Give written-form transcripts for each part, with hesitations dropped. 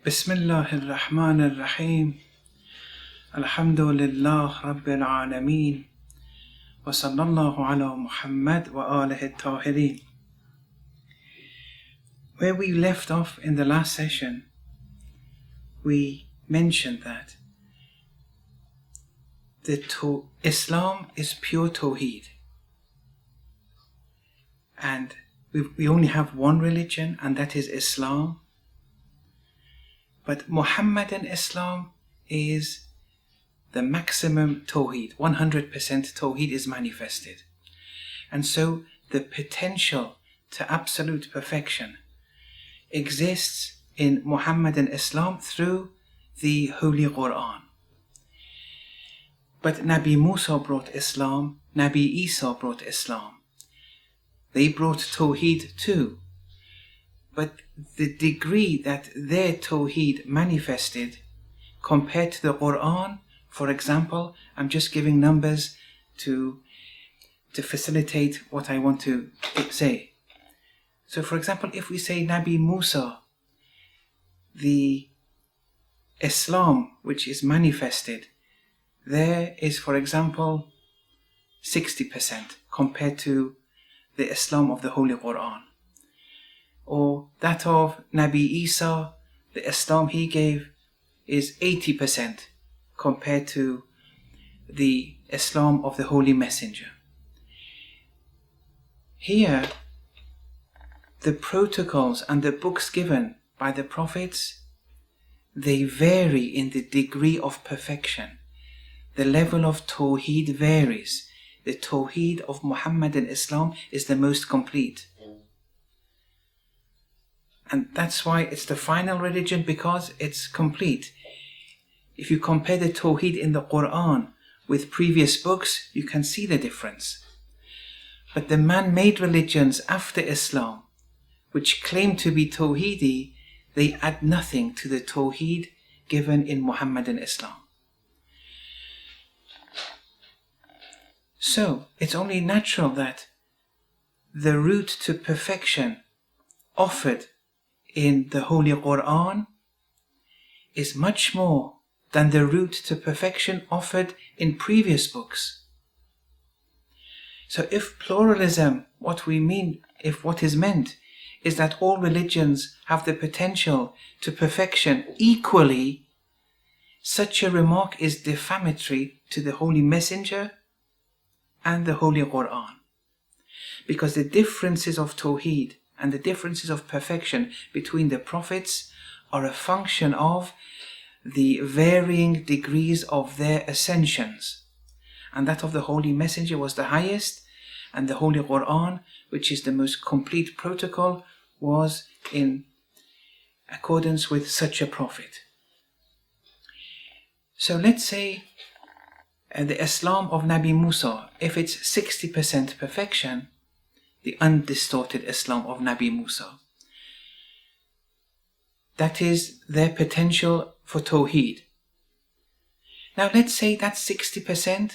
Bismillahir Rahmanir Rahim. Alhamdulillah Rabbil Alameen. Wa sallallahu ala Muhammad wa alihi tahirin. Where we left off in the last session, we mentioned that Islam is pure Tawheed. And we only have one religion, and that is Islam. But Muhammadan Islam is the maximum Tawheed. 100% Tawheed is manifested. And so the potential to absolute perfection exists in Muhammadan Islam through the Holy Quran. But Nabi Musa brought Islam, Nabi Isa brought Islam. They brought Tawheed too. But the degree that their Tawheed manifested compared to the Quran, for example, I'm just giving numbers to facilitate what I want to say. So for example, if we say Nabi Musa, the Islam which is manifested, there is, for example, 60% compared to the Islam of the Holy Quran. Or that of Nabi Isa, the Islam he gave is 80% compared to the Islam of the Holy Messenger. Here, the protocols and the books given by the prophets, they vary in the degree of perfection. The level of Tawheed varies. The Tawheed of Muhammadan Islam is the most complete. And that's why it's the final religion, because it's complete. If you compare the Tawheed in the Quran with previous books, you can see the difference. But the man-made religions after Islam, which claim to be Tawheedi, they add nothing to the Tawheed given in Muhammadan Islam. So, it's only natural that the route to perfection offered in the Holy Quran is much more than the route to perfection offered in previous books. So if pluralism, what is meant is that all religions have the potential to perfection equally, such a remark is defamatory to the Holy Messenger and the Holy Quran. Because the differences of Tawheed and the differences of perfection between the prophets are a function of the varying degrees of their ascensions. And that of the Holy Messenger was the highest, and the Holy Quran, which is the most complete protocol, was in accordance with such a prophet. So let's say the Islam of Nabi Musa, if it's 60% perfection, the undistorted Islam of Nabi Musa, that is their potential for Tawheed. Now let's say that 60%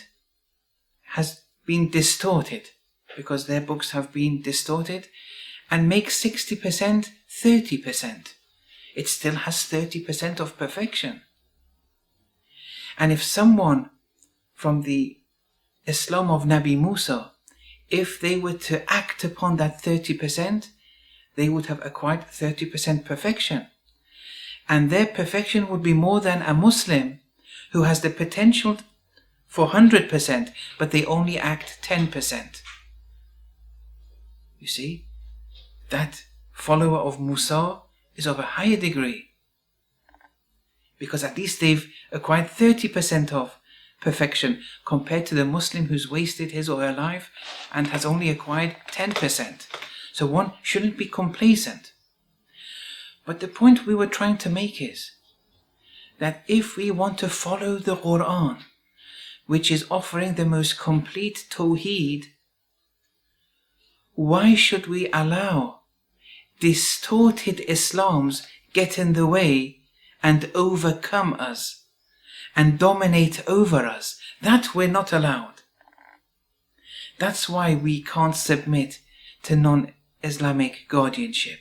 has been distorted, because their books have been distorted, and make 60% 30%. It still has 30% of perfection. And if someone from the Islam of Nabi Musa, if they were to act upon that 30%, they would have acquired 30% perfection. And their perfection would be more than a Muslim who has the potential for 100%, but they only act 10%. You see, that follower of Musa is of a higher degree, because at least they've acquired 30% of perfection compared to the Muslim who's wasted his or her life and has only acquired 10%. So one shouldn't be complacent. But the point we were trying to make is that if we want to follow the Quran, which is offering the most complete Tawheed, why should we allow distorted Islams get in the way and overcome us and dominate over us? That we're not allowed. That's why we can't submit to non-Islamic guardianship.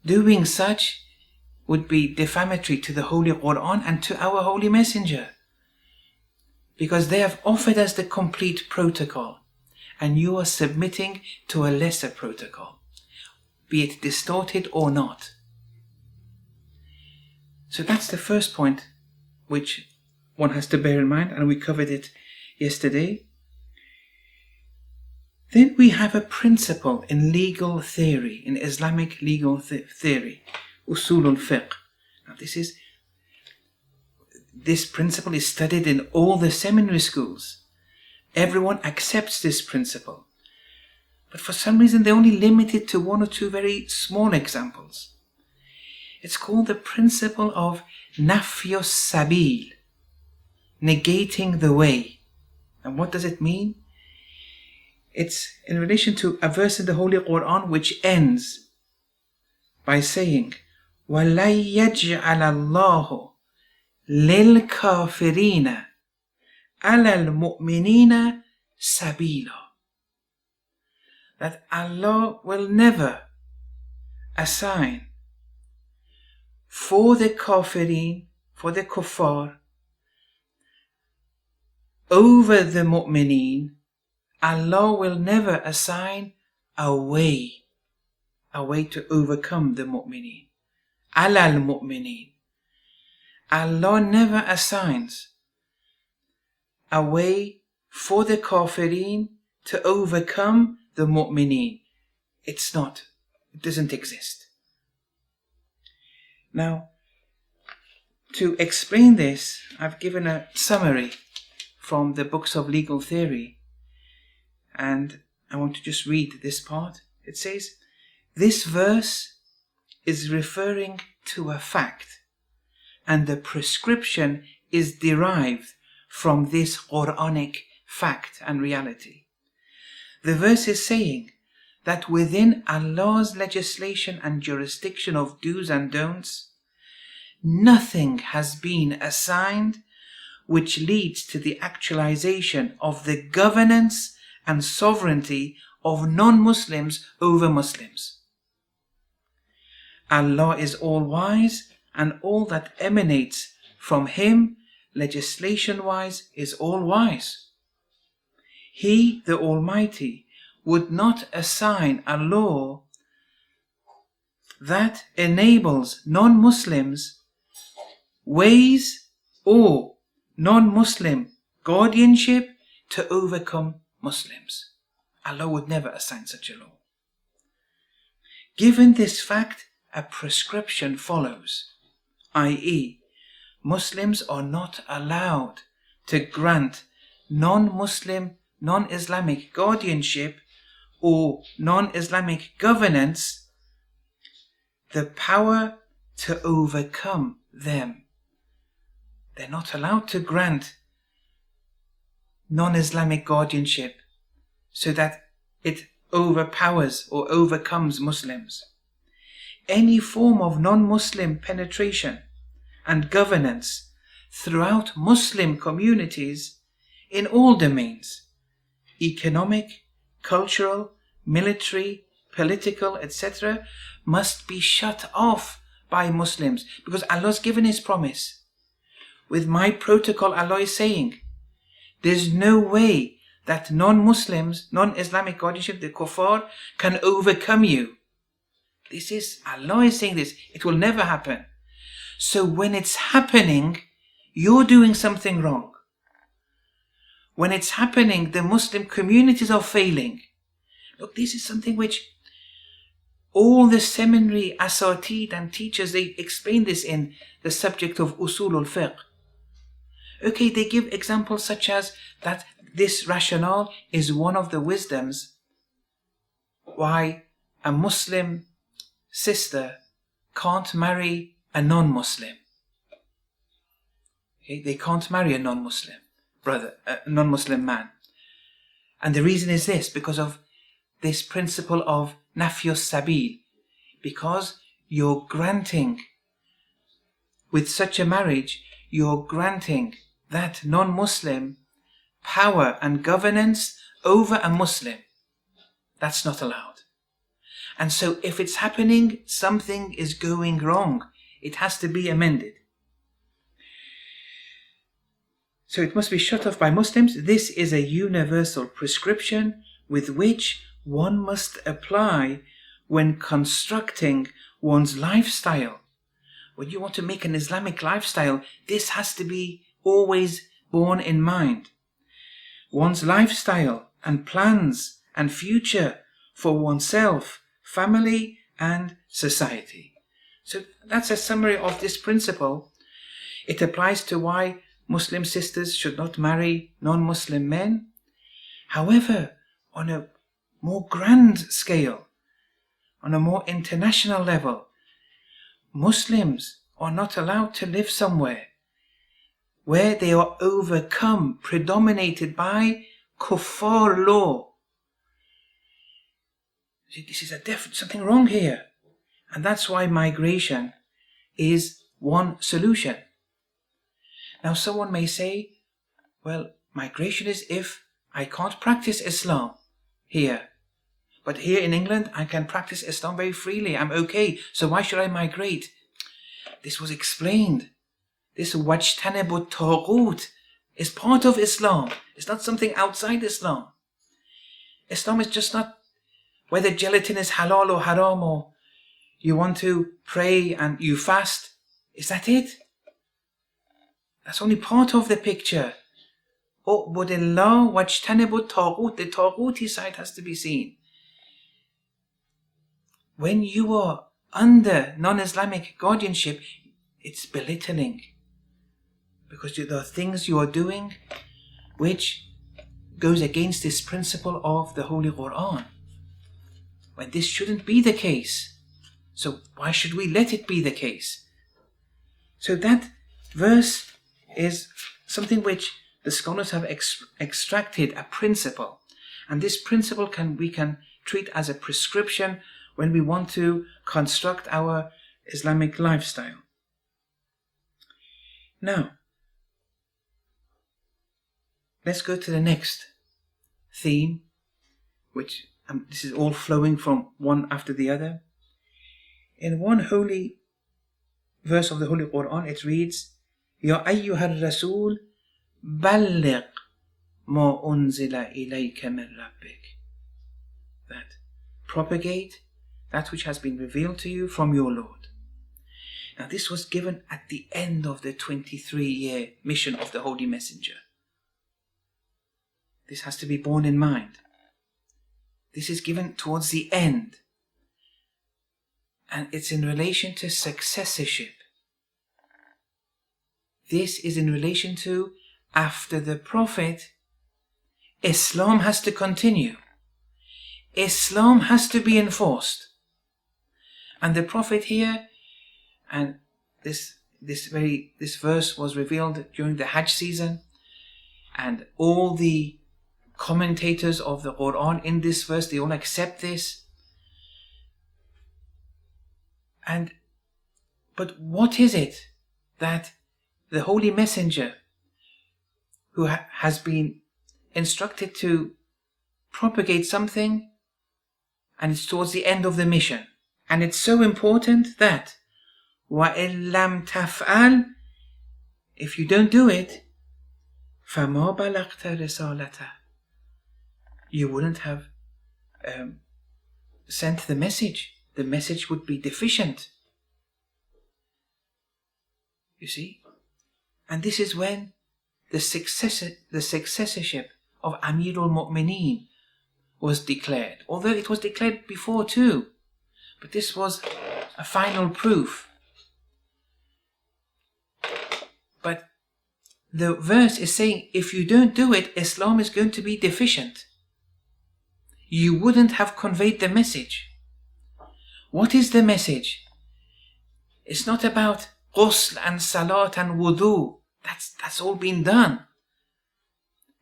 Doing such would be defamatory to the Holy Quran and to our Holy Messenger, because they have offered us the complete protocol and you are submitting to a lesser protocol, be it distorted or not. So that's the first point which one has to bear in mind, and we covered it yesterday. Then we have a principle in legal theory, in Islamic legal theory, usul al-fiqh. Now this principle is studied in all the seminary schools. Everyone accepts this principle. But for some reason they only limit it to one or two very small examples. It's called the principle of nafyus sabil, negating the way. And what does it mean? It's in relation to a verse in the Holy Quran which ends by saying, وَلَن يَجْعَلَ اللَّهُ لِلْكَافِرِينَ عَلَى الْمُؤْمِنِينَ سَبِيلًا. That Allah will never assign for the kafirin, for the kuffar, over the mu'mineen, Allah will never assign a way to overcome the mu'mineen. Ala al-mu'mineen. Allah never assigns a way for the kafirin to overcome the mu'mineen. It doesn't exist. Now, to explain this, I've given a summary from the books of legal theory, and I want to just read this part. It says, this verse is referring to a fact, and the prescription is derived from this Quranic fact and reality. The verse is saying that within Allah's legislation and jurisdiction of do's and don'ts, nothing has been assigned which leads to the actualization of the governance and sovereignty of non-Muslims over Muslims. Allah is all-wise, and all that emanates from Him, legislation-wise, is all-wise. He, the Almighty, would not assign a law that enables non-Muslims ways or non-Muslim guardianship to overcome Muslims. Allah would never assign such a law. Given this fact, a prescription follows, i.e., Muslims are not allowed to grant non-Muslim, non-Islamic guardianship or non-Islamic governance the power to overcome them. They're not allowed to grant non-Islamic guardianship so that it overpowers or overcomes Muslims. Any form of non-Muslim penetration and governance throughout Muslim communities in all domains, economic, cultural, military, political, etc., must be shut off by Muslims, because Allah's given His promise. With my protocol, Allah is saying, there's no way that non-Muslims, non-Islamic guardianship, the kuffar, can overcome you. Allah is saying this. It will never happen. So when it's happening, you're doing something wrong. When it's happening, the Muslim communities are failing. Look, this is something which all the seminary asatid and teachers, they explain this in the subject of usul al-fiqh. Okay, they give examples such as that this rationale is one of the wisdoms why a Muslim sister can't marry a non-Muslim. Okay, they can't marry a non-Muslim brother, a non-Muslim man. And the reason is this, because of this principle of nafyus sabil, because you're granting, with such a marriage, you're granting that non-Muslim power and governance over a Muslim. That's not allowed. And so if it's happening, something is going wrong. It has to be amended. So it must be shut off by Muslims. This is a universal prescription with which one must apply when constructing one's lifestyle. When you want to make an Islamic lifestyle, this has to be always borne in mind. One's lifestyle and plans and future for oneself, family and society. So that's a summary of this principle. It applies to why Muslim sisters should not marry non-Muslim men. However, on a more grand scale, on a more international level, Muslims are not allowed to live somewhere where they are overcome, predominated by kuffar law. See, this is something wrong here. And that's why migration is one solution. Now someone may say, well, migration is if I can't practice Islam here. But here in England, I can practice Islam very freely. I'm okay. So why should I migrate? This was explained. This wajtanibu Taghout is part of Islam. It's not something outside Islam. Islam is just not whether gelatin is halal or haram, or you want to pray and you fast. Is that it? That's only part of the picture. U'budillah wajtanibu Taghout. The Taghuti side has to be seen. When you are under non-Islamic guardianship, it's belittling. Because there are things you are doing which goes against this principle of the Holy Quran. When this shouldn't be the case. So why should we let it be the case? So that verse is something which the scholars have extracted a principle. And this principle we can treat as a prescription when we want to construct our Islamic lifestyle. Now, let's go to the next theme, which this is all flowing from one after the other. In one holy verse of the Holy Quran, it reads, Ya ayyuhal rasul, balligh ma unzila ilayka min rabbik. That propagate that which has been revealed to you from your Lord. Now this was given at the end of the 23-year mission of the Holy Messenger. This has to be borne in mind. This is given towards the end. And it's in relation to successorship. This is in relation to after the Prophet, Islam has to continue. Islam has to be enforced. And the Prophet here, and this verse was revealed during the Hajj season, and all the commentators of the Quran in this verse, they all accept this. But what is it that the Holy Messenger, who has been instructed to propagate something, and it's towards the end of the mission, and it's so important that وَإِن لَمْ تَفْعَلْ, if you don't do it, فَمَا بَلَغْتَ رِسَالَتَهُ, you wouldn't have sent the message. The message would be deficient. You see? And this is when the successorship of Amirul Mu'mineen was declared. Although it was declared before too. But this was a final proof. But the verse is saying, if you don't do it, Islam is going to be deficient. You wouldn't have conveyed the message. What is the message? It's not about ghusl and salat and wudu. That's all been done.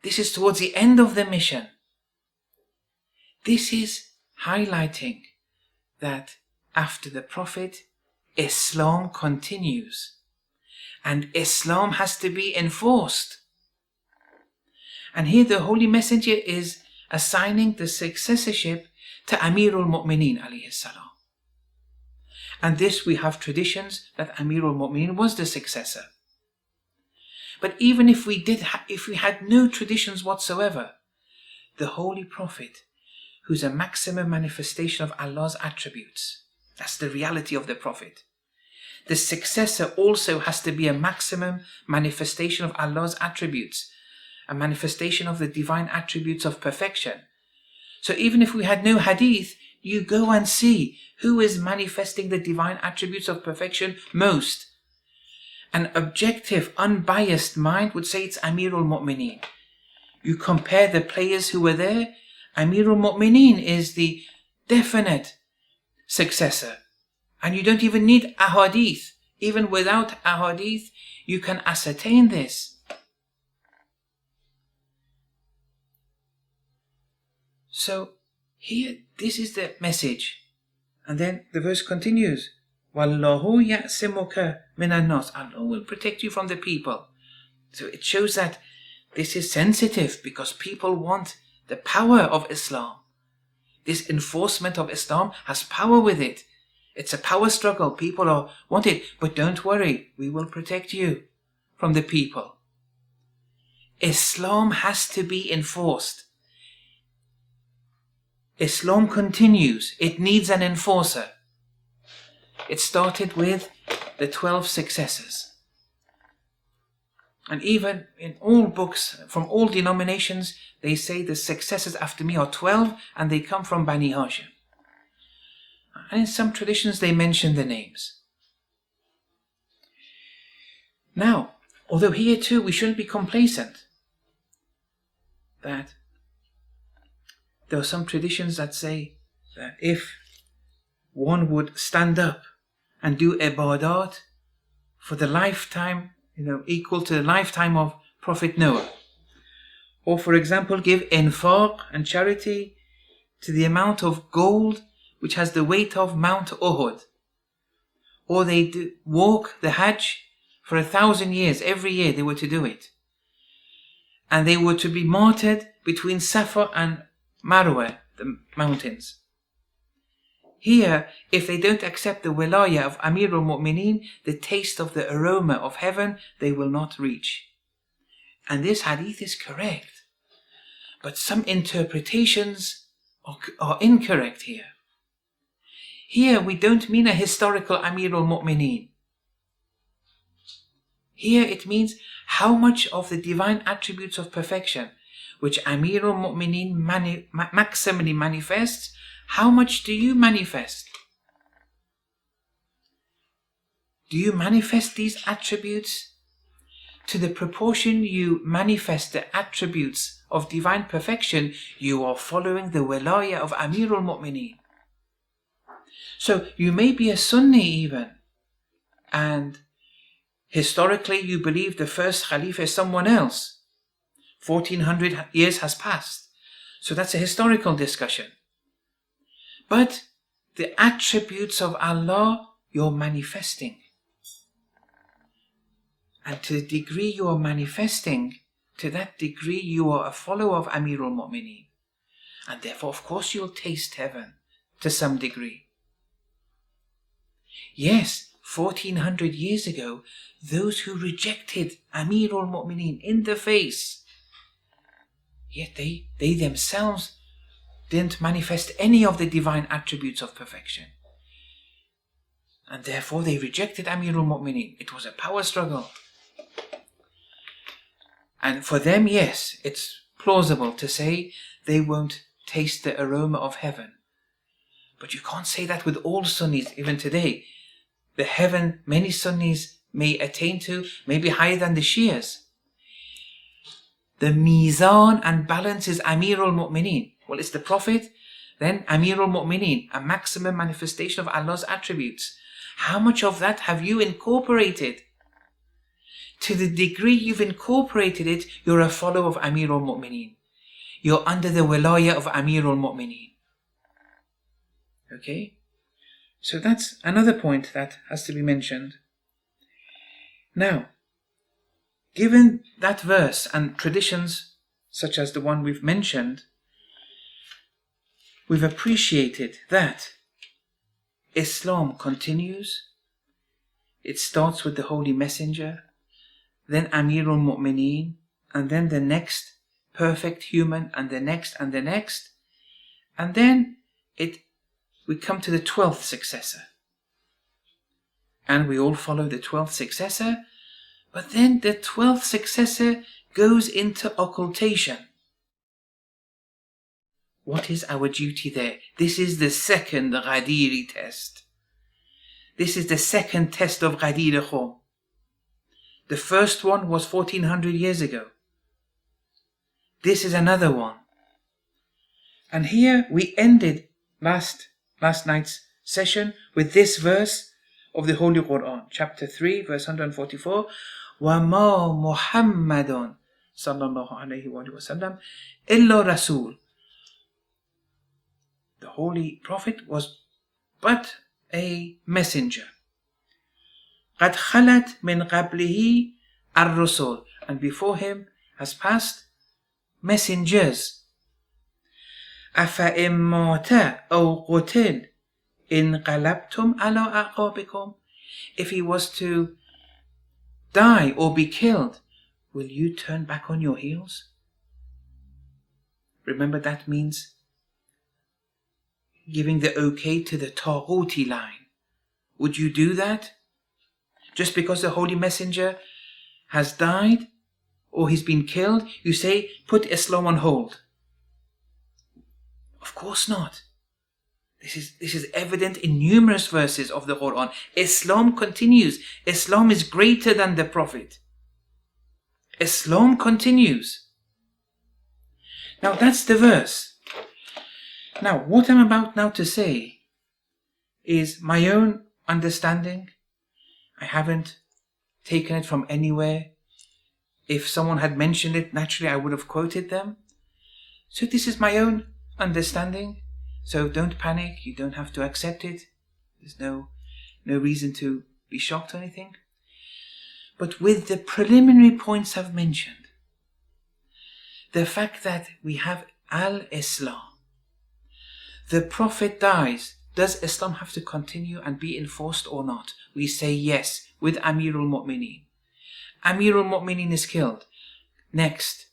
This is towards the end of the mission. This is highlighting that after the Prophet, Islam continues. And Islam has to be enforced. And here the Holy Messenger is assigning the successorship to Amirul Mu'mineen alayhi salam. And this we have traditions that Amirul Mu'mineen was the successor. But even if we had no traditions whatsoever, the Holy Prophet, who's a maximum manifestation of Allah's attributes, that's the reality of the Prophet. The successor also has to be a maximum manifestation of Allah's attributes, a manifestation of the divine attributes of perfection. So even if we had no hadith, you go and see who is manifesting the divine attributes of perfection most. An objective, unbiased mind would say it's Amirul Mu'mineen. You compare the players who were there, Amirul Mu'mineen is the definite successor. And you don't even need ahadith. Even without ahadith, you can ascertain this. So here, this is the message. And then the verse continues. Wallahu ya'simuka minan nas. Allah will protect you from the people. So it shows that this is sensitive because people want the power of Islam. This enforcement of Islam has power with it. It's a power struggle. People want it. But don't worry, we will protect you from the people. Islam has to be enforced. Islam continues. It needs an enforcer. It started with the 12 successors. And even in all books, from all denominations, they say the successors after me are 12 and they come from Bani Hashim. And in some traditions they mention the names. Now, although here too we shouldn't be complacent, that there are some traditions that say that if one would stand up and do ibadat for the lifetime, equal to the lifetime of Prophet Noah, or for example give infaq and charity to the amount of gold which has the weight of Mount Uhud, or they walk the Hajj for 1,000 years, every year they were to do it, and they were to be martyred between Safa and Marwa, the mountains. Here, if they don't accept the wilayah of Amirul Mu'mineen, the taste of the aroma of heaven, they will not reach. And this hadith is correct. But some interpretations are incorrect here. Here we don't mean a historical Amirul Mu'mineen. Here it means how much of the divine attributes of perfection which Amirul Mu'mineen maximally manifests, how much do you manifest? Do you manifest these attributes to the proportion you manifest the attributes of divine perfection? You are following the wilayah of Amirul Mu'mineen. So you may be a Sunni even, and historically you believe the first Khalifa is someone else. 1400 years has passed. So that's a historical discussion. But the attributes of Allah you're manifesting. And to the degree you are manifesting, to that degree you are a follower of Amirul Mu'mineen. And therefore, of course, you'll taste heaven to some degree. Yes, 1400 years ago, those who rejected Amirul Mu'mineen in the face, yet they themselves didn't manifest any of the divine attributes of perfection. And therefore they rejected Amirul Mu'mineen. It was a power struggle. And for them, yes, it's plausible to say they won't taste the aroma of heaven. But you can't say that with all Sunnis even today. The heaven many Sunnis may attain to may be higher than the Shias. The mizan and balance is Amirul Mu'mineen. Well, it's the Prophet, then Amirul Mu'mineen, a maximum manifestation of Allah's attributes. How much of that have you incorporated? To the degree you've incorporated it, you're a follower of Amirul Mu'mineen. You're under the wilayah of Amirul Mu'mineen. Okay? So that's another point that has to be mentioned. Now, given that verse and traditions such as the one we've mentioned, we've appreciated that Islam continues. It starts with the Holy Messenger, then Amirul Mu'mineen, and then the next perfect human, and the next, and the next. And then we come to the 12th successor. And we all follow the 12th successor, but then the 12th successor goes into occultation. What is our duty there? This is the second Ghadiri test. This is the second test of Ghadir Khum. The first one was 1400 years ago. This is another one. And here we ended last night's session with this verse of the Holy Quran, chapter 3, verse 144. وَمَا مُحَمَّدٌ sallallahu alayhi wa sallam illa rasul. The Holy Prophet was but a messenger. قَدْ خَلَتْ مِنْ قَبْلِهِ الرُّسُلُ. And before him has passed messengers. أَفَإِن مَّاتَ أَوْ قُتِلَ إِنْ قَلَبْتُمْ عَلَىٰ أَعْقَابِكُمْ. If he was to die or be killed, will you turn back on your heels? Remember, that means giving the okay to the Taghouti line. Would you do that? Just because the Holy Messenger has died or he's been killed, you say, put Islam on hold. Of course not. This is evident in numerous verses of the Quran. Islam continues. Islam is greater than the Prophet. Islam continues. Now that's the verse. Now what I'm about now to say is my own understanding. I haven't taken it from anywhere. If someone had mentioned it, naturally I would have quoted them. So this is my own understanding. So don't panic. You don't have to accept it. There's no reason to be shocked or anything. But with the preliminary points I've mentioned, the fact that we have Al-Islam, the Prophet dies, does Islam have to continue and be enforced or not? We say yes, with Amirul Mu'mineen. Amirul Mu'mineen is killed. Next,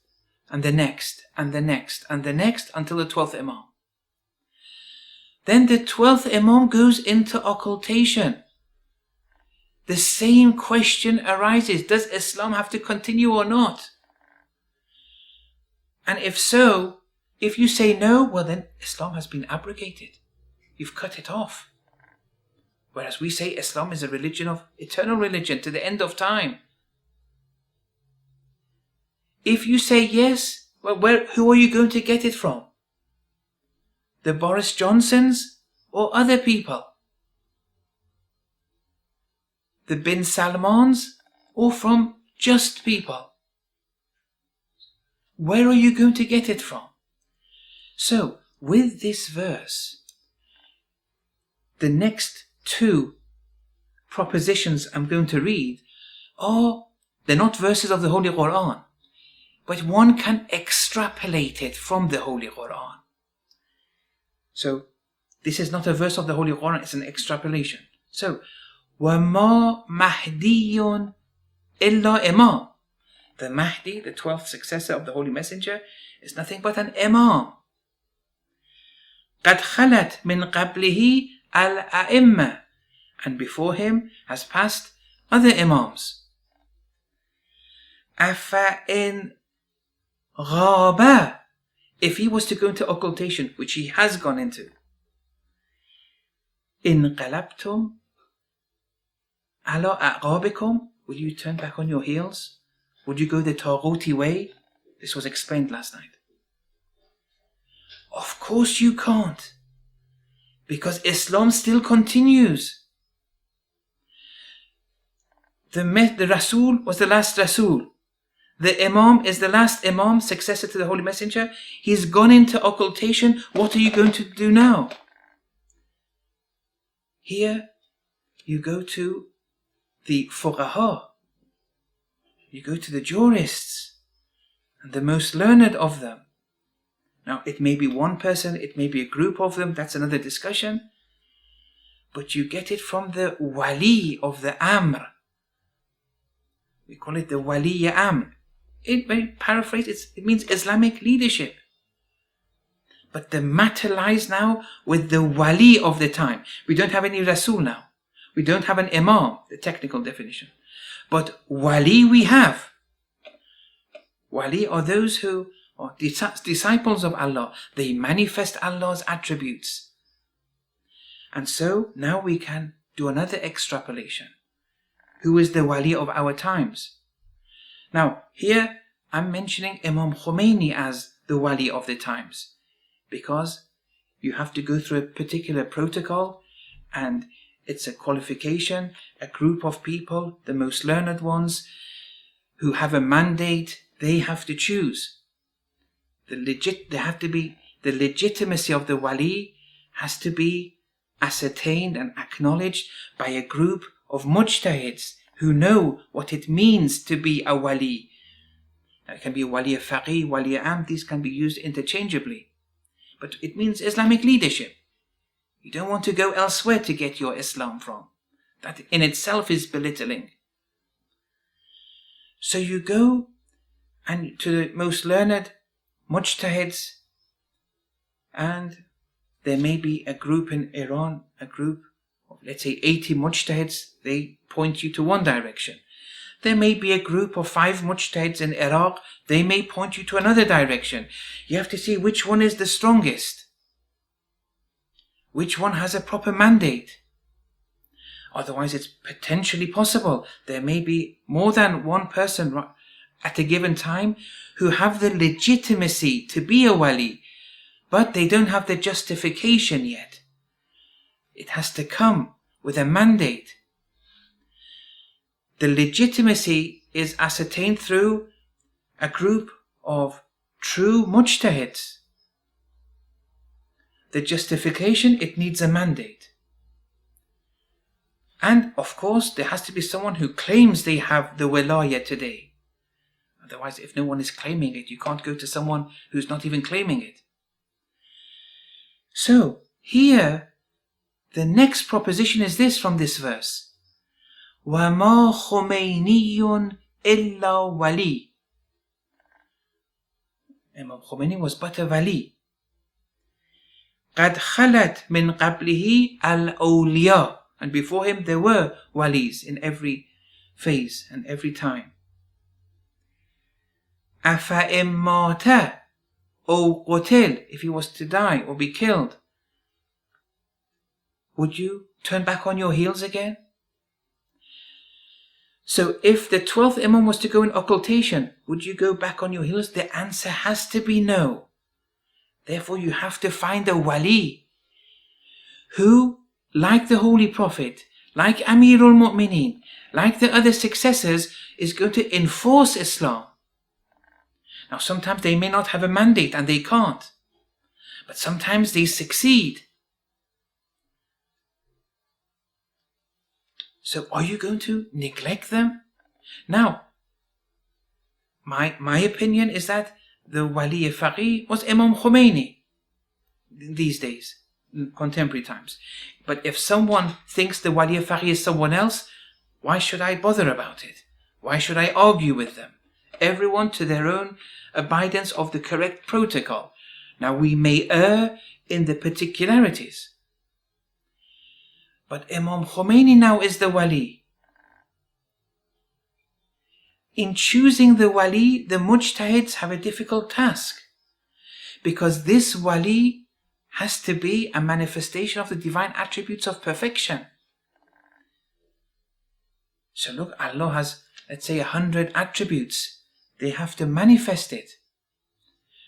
and the next, and the next, and the next, until the 12th Imam. Then the 12th Imam goes into occultation. The same question arises. Does Islam have to continue or not? And if so, if you say no, well then Islam has been abrogated. You've cut it off. Whereas we say Islam is a religion of eternal religion to the end of time. If you say yes, well, who are you going to get it from? The Boris Johnsons or other people? The Bin Salmans or from just people? Where are you going to get it from? So, with this verse, the next two propositions I'm going to read they're not verses of the Holy Quran, but one can extrapolate it from the Holy Quran. So, this is not a verse of the Holy Quran, it's an extrapolation. So, وَمَا مَهْدِيٌّ إِلَّا إِمَامٌ. The Mahdi, the 12th successor of the Holy Messenger, is nothing but an Imam. قَدْ خَلَتْ مِنْ قَبْلِهِ الْأَئِمَّةِ. And before him has passed other Imams. أَفَإِنْ غَابَ. If he was to go into occultation, which he has gone into, إِنْ قَلَبْتُمْ عَلَىٰ أَعْقَابِكُمْ. Will you turn back on your heels? Would you go the Taghouti way? This was explained last night. Of course you can't. Because Islam still continues. The Rasul was the last Rasul. The Imam is the last Imam, successor to the Holy Messenger. He's gone into occultation. What are you going to do now? Here, you go to the Fuqaha. You go to the jurists, and the most learned of them. Now, it may be one person, it may be a group of them, that's another discussion. But you get it from the wali of the amr. We call it the wali amr. It may paraphrase, it means Islamic leadership. But the matter lies now with the wali of the time. We don't have any Rasul now. We don't have an imam, the technical definition. But wali we have. Wali are those who are disciples of Allah. They manifest Allah's attributes. And so now we can do another extrapolation. Who is the wali of our times? Now, here I'm mentioning Imam Khomeini as the wali of the times, because you have to go through a particular protocol, and it's a qualification, a group of people, the most learned ones, who have a mandate. They have to choose. The legitimacy of the wali has to be ascertained and acknowledged by a group of mujtahids who know what it means to be a wali. Now, it can be a wali faqih, wali am, these can be used interchangeably. But it means Islamic leadership. You don't want to go elsewhere to get your Islam from. That in itself is belittling. So you go and to the most learned mujtahids, and there may be a group in Iran, a group of, let's say, 80 mujtahids, they point you to one direction. There may be a group of 5 mujtahids in Iraq, they may point you to another direction. You have to see which one is the strongest. Which one has a proper mandate. Otherwise, it's potentially possible there may be more than one person at a given time who have the legitimacy to be a wali, but they don't have the justification yet. It has to come with a mandate. The legitimacy is ascertained through a group of true mujtahids. The justification, it needs a mandate. And of course, there has to be someone who claims they have the wilaya today. Otherwise, if no one is claiming it, you can't go to someone who's not even claiming it. So, here, the next proposition is this from this verse. وَمَا خُمَيْنِيٌّ إِلَّا وَلِي. Imam Khomeini was but a wali. قَدْ خَلَتْ مِنْ قَبْلِهِ الْأَوْلِيَاء. And before him there were walis in every phase and every time. أَفَإِمْ مَاتَ أَوْ قُتِلْ. If he was to die or be killed, would you turn back on your heels again? So if the 12th Imam was to go in occultation, would you go back on your heels? The answer has to be no. Therefore you have to find a wali who, like the Holy Prophet, like Amirul Mu'mineen, like the other successors, is going to enforce Islam. Now sometimes they may not have a mandate and they can't, but sometimes they succeed. So are you going to neglect them? Now, my opinion is that the wali faqih was Imam Khomeini these days, in contemporary times. But if someone thinks the wali faqih is someone else, why should I bother about it? Why should I argue with them? Everyone to their own abidance of the correct protocol. Now we may err in the particularities, but Imam Khomeini now is the wali. In choosing the wali, the mujtahids have a difficult task, because this wali has to be a manifestation of the divine attributes of perfection. So look, Allah has, let's say, 100 attributes. They have to manifest it.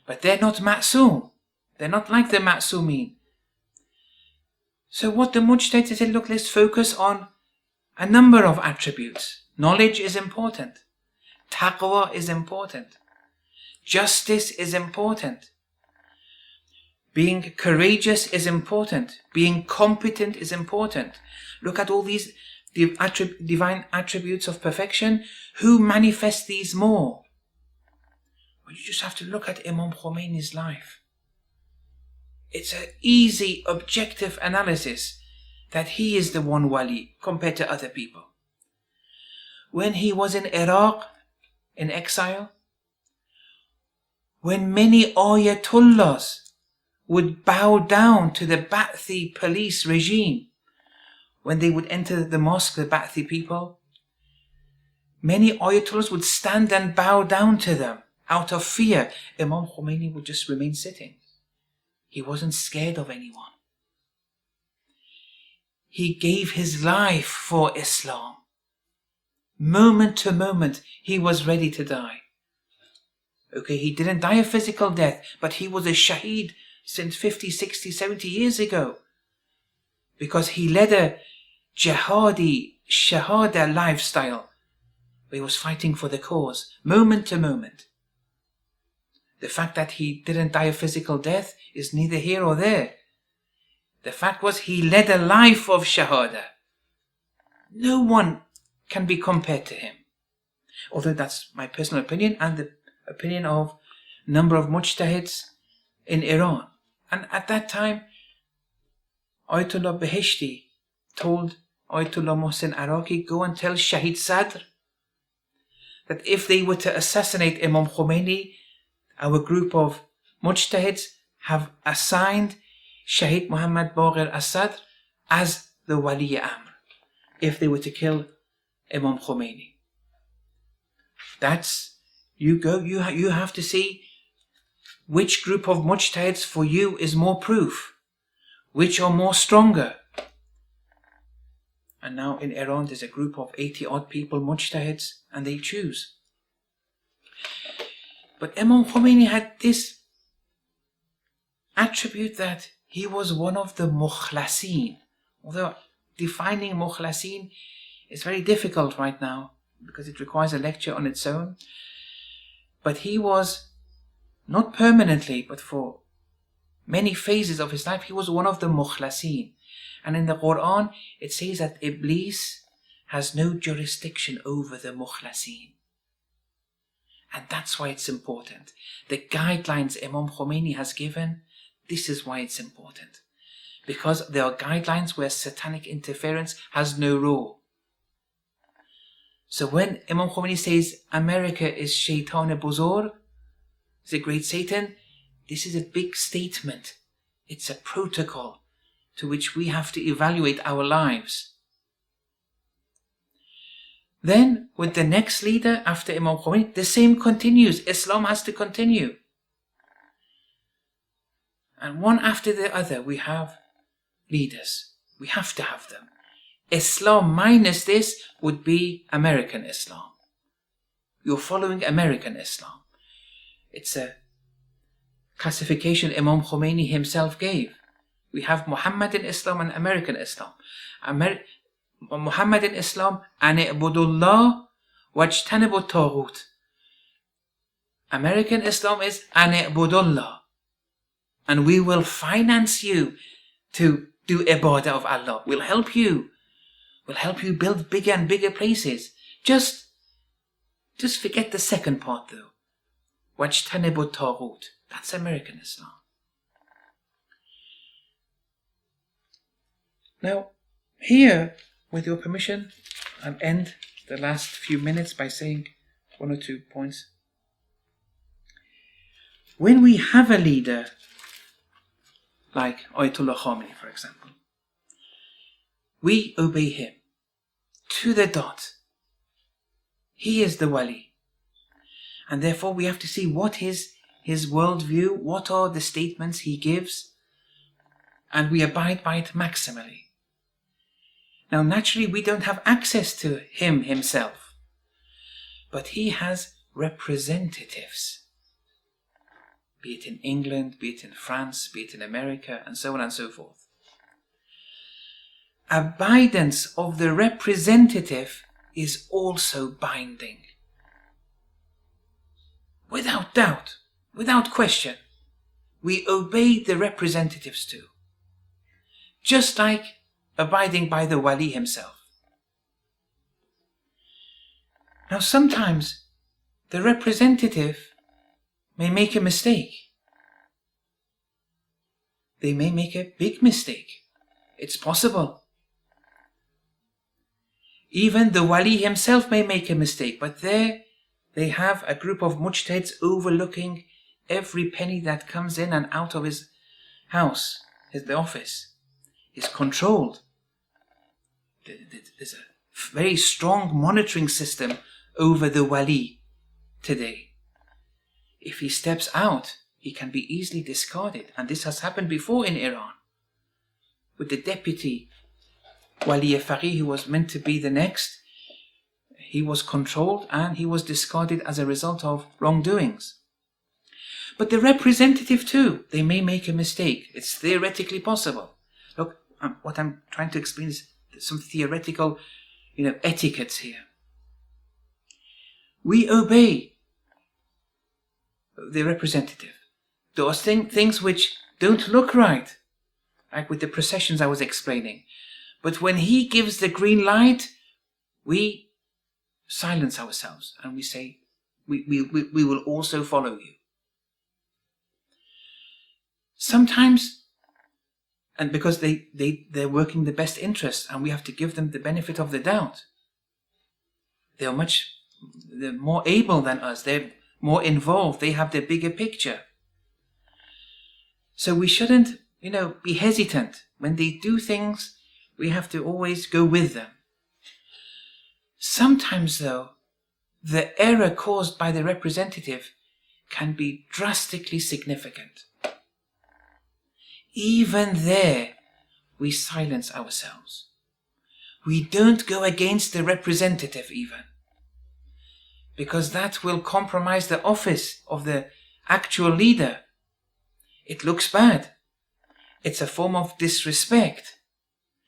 But they're not ma'soom. They're not like the ma'soomeen. So what the mujtahid said, look, let's focus on a number of attributes. Knowledge is important. Taqwa is important. Justice is important. Being courageous is important. Being competent is important. Look at all these divine attributes of perfection. Who manifests these more? Well, you just have to look at Imam Khomeini's life. It's an easy, objective analysis that he is the one wali compared to other people. When he was in Iraq, in exile, when many ayatollahs would bow down to the Ba'athi police regime, when they would enter the mosque, the Ba'athi people, many ayatollahs would stand and bow down to them out of fear. Imam Khomeini would just remain sitting. He wasn't scared of anyone. He gave his life for Islam. Moment to moment, he was ready to die. Okay, he didn't die a physical death, but he was a shaheed since 50, 60, 70 years ago. Because he led a jihadi, shahada lifestyle. He was fighting for the cause, moment to moment. The fact that he didn't die a physical death is neither here or there. The fact was he led a life of shahada. No one can be compared to him. Although that's my personal opinion and the opinion of a number of mujtahids in Iran. And at that time, Ayatollah Beheshti told Ayatollah Mohsen Araki, go and tell Shahid Sadr that if they were to assassinate Imam Khomeini, our group of mujtahids have assigned Shahid Muhammad Baqir Assad as the Wali Amr if they were to kill Imam Khomeini. That's, you have to see which group of mujtahids for you is more proof, which are more stronger. And now in Iran there's a group of 80 odd people, mujtahids, and they choose. But Imam Khomeini had this attribute that he was one of the mukhlasin. Although defining mukhlasin is very difficult right now because it requires a lecture on its own. But he was, not permanently, but for many phases of his life, he was one of the mukhlasin. And in the Quran, it says that Iblis has no jurisdiction over the mukhlasin. And that's why it's important. The guidelines Imam Khomeini has given, this is why it's important. Because there are guidelines where satanic interference has no role. So when Imam Khomeini says America is Shaitan Buzurg, is a great Satan, this is a big statement. It's a protocol to which we have to evaluate our lives. Then, with the next leader after Imam Khomeini, the same continues. Islam has to continue. And one after the other, we have leaders. We have to have them. Islam minus this would be American Islam. You're following American Islam. It's a classification Imam Khomeini himself gave. We have Muhammadan Islam and American Islam. Muhammadan Islam, Ani'budullah wajtanibu Taghout. American Islam is Ani'budullah. And we will finance you to do ibadah of Allah. We'll help you. We'll help you build bigger and bigger places. Just forget the second part though. Wajtanibu Taghout. That's American Islam. Now, here, with your permission, I'll end the last few minutes by saying one or two points. When we have a leader, like Ayatollah Khamenei, for example, we obey him to the dot. He is the wali. And therefore we have to see what is his worldview, what are the statements he gives, and we abide by it maximally. Now naturally we don't have access to him himself, but he has representatives, be it in England, be it in France, be it in America, and so on and so forth. Abidance of the representative is also binding. Without doubt, without question, we obey the representatives too. Just like abiding by the wali himself. Now sometimes the representative may make a mistake. they may make a big mistake. It's possible. Even the wali himself may make a mistake, but there they have a group of mujtahids overlooking every penny that comes in and out of his house, the office. Is controlled. There's a very strong monitoring system over the wali today. If he steps out, he can be easily discarded. And this has happened before in Iran. With the deputy wali faqih who was meant to be the next, he was controlled and he was discarded as a result of wrongdoings. But the representative too, they may make a mistake. It's theoretically possible. Look, what I'm trying to explain is some theoretical, etiquettes here. We obey the representative. Those things which don't look right, like with the processions I was explaining. But when he gives the green light, we silence ourselves and we say, we will also follow you. Sometimes, and because they're working the best interests and we have to give them the benefit of the doubt. They're more able than us. They're more involved. They have the bigger picture. So we shouldn't, be hesitant. When they do things, we have to always go with them. Sometimes, though, the error caused by the representative can be drastically significant. Even there, we silence ourselves. We don't go against the representative even, because that will compromise the office of the actual leader. It looks bad. It's a form of disrespect.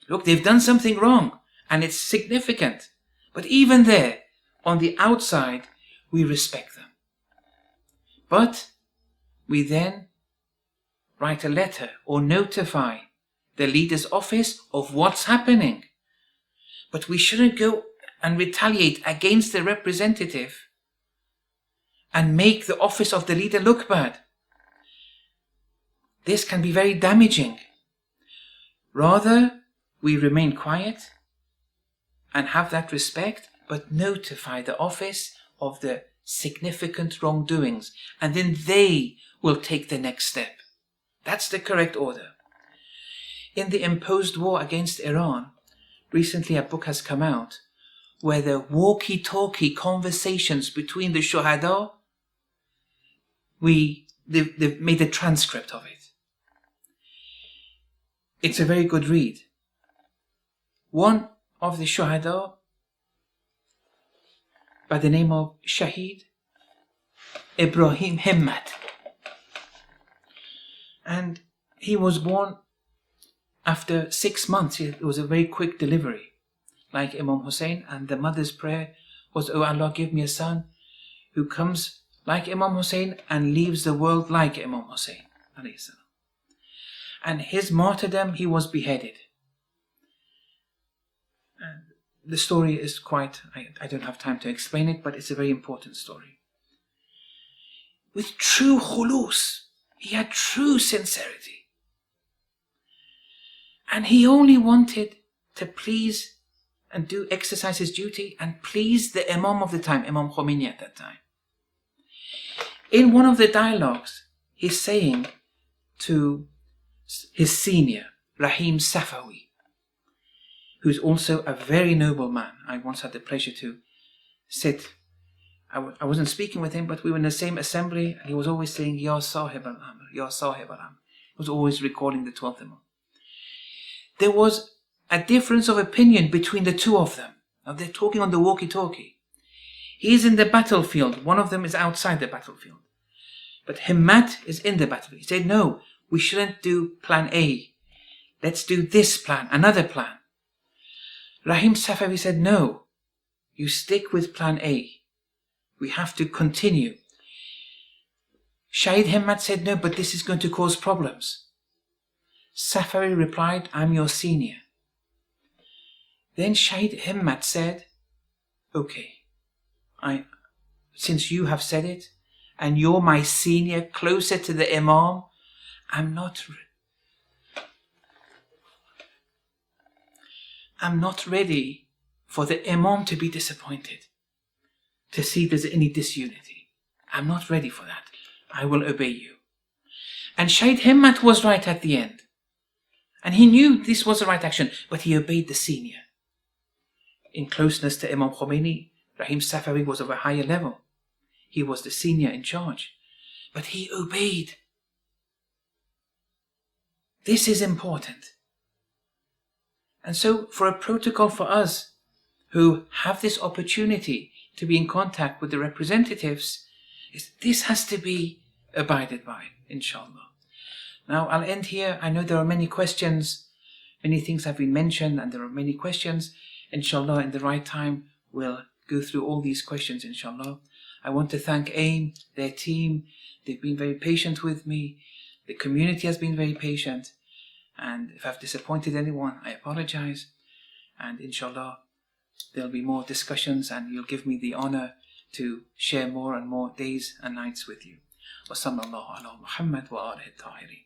Look, they've done something wrong, and it's significant. But even there, on the outside, we respect them. But we then write a letter or notify the leader's office of what's happening. But we shouldn't go and retaliate against the representative and make the office of the leader look bad. This can be very damaging. Rather, we remain quiet and have that respect, but notify the office of the significant wrongdoings, and then they will take the next step. That's the correct order. In the imposed war against Iran, recently a book has come out where the walkie-talkie conversations between the shuhada, they've made a transcript of it. It's a very good read. One of the shuhada, by the name of Shahid Ibrahim Himmat, and he was born after 6 months. It was a very quick delivery, like Imam Hussein, and the mother's prayer was, "Oh Allah, give me a son who comes like Imam Hussein and leaves the world like Imam Hussein." And his martyrdom, he was beheaded. And the story is I don't have time to explain it, but it's a very important story. With true khulus, he had true sincerity. And he only wanted to please and exercise his duty and please the Imam of the time, Imam Khomeini at that time. In one of the dialogues, he's saying to his senior, Rahim Safawi, who's also a very noble man. I once had the pleasure to sit. I wasn't speaking with him, but we were in the same assembly, and he was always saying, "Ya Sahib al-Amr, Ya Sahib al-Amr." He was always recalling the 12th Imam. There was a difference of opinion between the two of them. Now they're talking on the walkie-talkie. He's in the battlefield. One of them is outside the battlefield. But Himmat is in the battlefield. He said, "No, we shouldn't do plan A. Let's do this plan, another plan." Rahim Safawi said, "No, you stick with plan A. We have to continue." Shahid Himmat said, "No, but this is going to cause problems." Safawi replied, "I'm your senior." Then Shahid Himmat said, "Okay, since you have said it, and you're my senior, closer to the Imam, I'm not am not ready for the Imam to be disappointed, to see there's any disunity. I'm not ready for that. I will obey you. And Shaykh Himmat was right at the end. And he knew this was the right action, but he obeyed the senior. In closeness to Imam Khomeini, Rahim Safawi was of a higher level. He was the senior in charge. But he obeyed. This is important. And so for a protocol for us who have this opportunity to be in contact with the representatives, this has to be abided by, inshallah. Now I'll end here. I know there are many questions. Many things have been mentioned and there are many questions. Inshallah, in the right time, we'll go through all these questions, inshallah. I want to thank AIM, their team. They've been very patient with me. The community has been very patient. And if I've disappointed anyone, I apologize. And inshallah, there'll be more discussions and you'll give me the honor to share more and more days and nights with you. Wa sallallahu ala Muhammad wa alihi tahirin.